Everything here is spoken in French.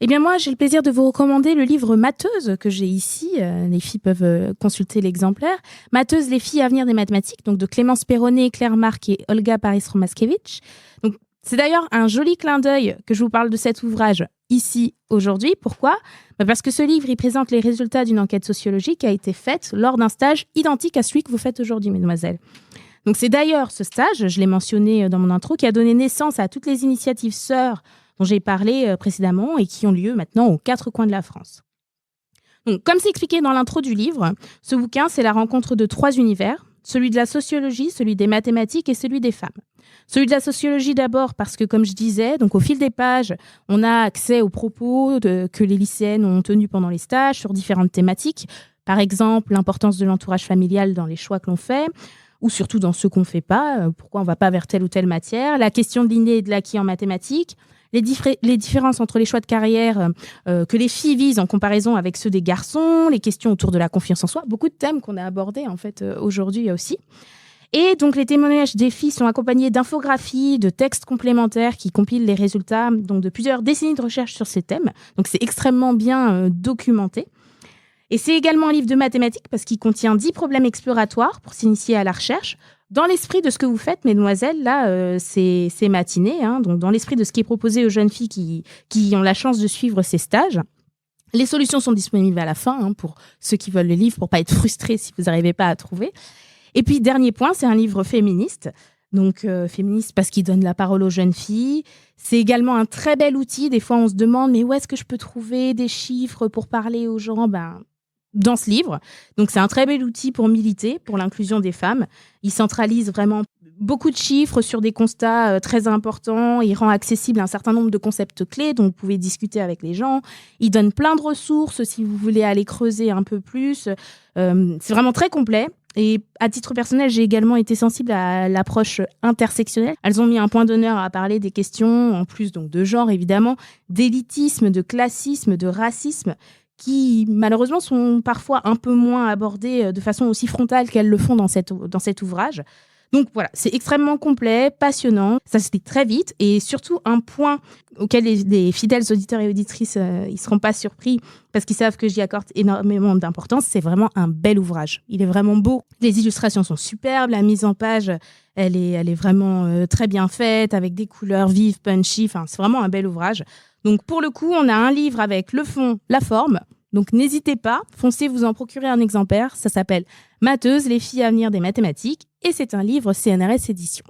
Eh bien moi, j'ai le plaisir de vous recommander le livre Matheuse que j'ai ici. Les filles peuvent consulter l'exemplaire. Matheuse, les filles avenir des mathématiques, donc de Clémence Perronnet, Claire Marc et Olga Paris-Romaskevitch. Donc c'est d'ailleurs un joli clin d'œil que je vous parle de cet ouvrage ici aujourd'hui. Pourquoi ? Parce que ce livre, il présente les résultats d'une enquête sociologique qui a été faite lors d'un stage identique à celui que vous faites aujourd'hui, mesdemoiselles. Donc c'est d'ailleurs ce stage, je l'ai mentionné dans mon intro, qui a donné naissance à toutes les initiatives sœurs dont j'ai parlé précédemment et qui ont lieu maintenant aux 4 coins de la France. Donc, comme c'est expliqué dans l'intro du livre, ce bouquin, c'est la rencontre de 3 univers, celui de la sociologie, celui des mathématiques et celui des femmes. Celui de la sociologie d'abord parce que, comme je disais, donc au fil des pages, on a accès aux propos que les lycéennes ont tenus pendant les stages sur différentes thématiques. Par exemple, l'importance de l'entourage familial dans les choix que l'on fait, ou surtout dans ceux qu'on ne fait pas, pourquoi on ne va pas vers telle ou telle matière, la question de l'inné et de l'acquis en mathématiques, les différences entre les choix de carrière que les filles visent en comparaison avec ceux des garçons, les questions autour de la confiance en soi, beaucoup de thèmes qu'on a abordés en fait aujourd'hui aussi. Et donc les témoignages des filles sont accompagnés d'infographies, de textes complémentaires qui compilent les résultats donc, de plusieurs décennies de recherche sur ces thèmes. Donc c'est extrêmement bien documenté. Et c'est également un livre de mathématiques parce qu'il contient 10 problèmes exploratoires pour s'initier à la recherche. Dans l'esprit de ce que vous faites, mesdemoiselles, là, ces matinées, donc dans l'esprit de ce qui est proposé aux jeunes filles qui ont la chance de suivre ces stages. Les solutions sont disponibles à la fin pour ceux qui veulent le livre, pour pas être frustrés si vous n'arrivez pas à trouver. Et puis, dernier point, c'est un livre féministe. Donc, féministe parce qu'il donne la parole aux jeunes filles. C'est également un très bel outil. Des fois, on se demande, mais où est-ce que je peux trouver des chiffres pour parler aux gens ? Dans ce livre. Donc, c'est un très bel outil pour militer, pour l'inclusion des femmes. Il centralise vraiment beaucoup de chiffres sur des constats très importants. Il rend accessible un certain nombre de concepts clés dont vous pouvez discuter avec les gens. Il donne plein de ressources si vous voulez aller creuser un peu plus. C'est vraiment très complet. Et à titre personnel, j'ai également été sensible à l'approche intersectionnelle. Elles ont mis un point d'honneur à parler des questions, en plus donc de genre évidemment, d'élitisme, de classisme, de racisme, qui malheureusement sont parfois un peu moins abordées de façon aussi frontale qu'elles le font dans cet ouvrage. Donc voilà, c'est extrêmement complet, passionnant, ça se lit très vite et surtout un point auquel les fidèles auditeurs et auditrices ils seront pas surpris parce qu'ils savent que j'y accorde énormément d'importance, c'est vraiment un bel ouvrage. Il est vraiment beau, les illustrations sont superbes, la mise en page elle est vraiment très bien faite avec des couleurs vives, punchy, enfin c'est vraiment un bel ouvrage. Donc pour le coup, on a un livre avec le fond, la forme. Donc n'hésitez pas, foncez vous en procurer un exemplaire. Ça s'appelle Matheuse, les filles avenir des mathématiques et c'est un livre CNRS édition.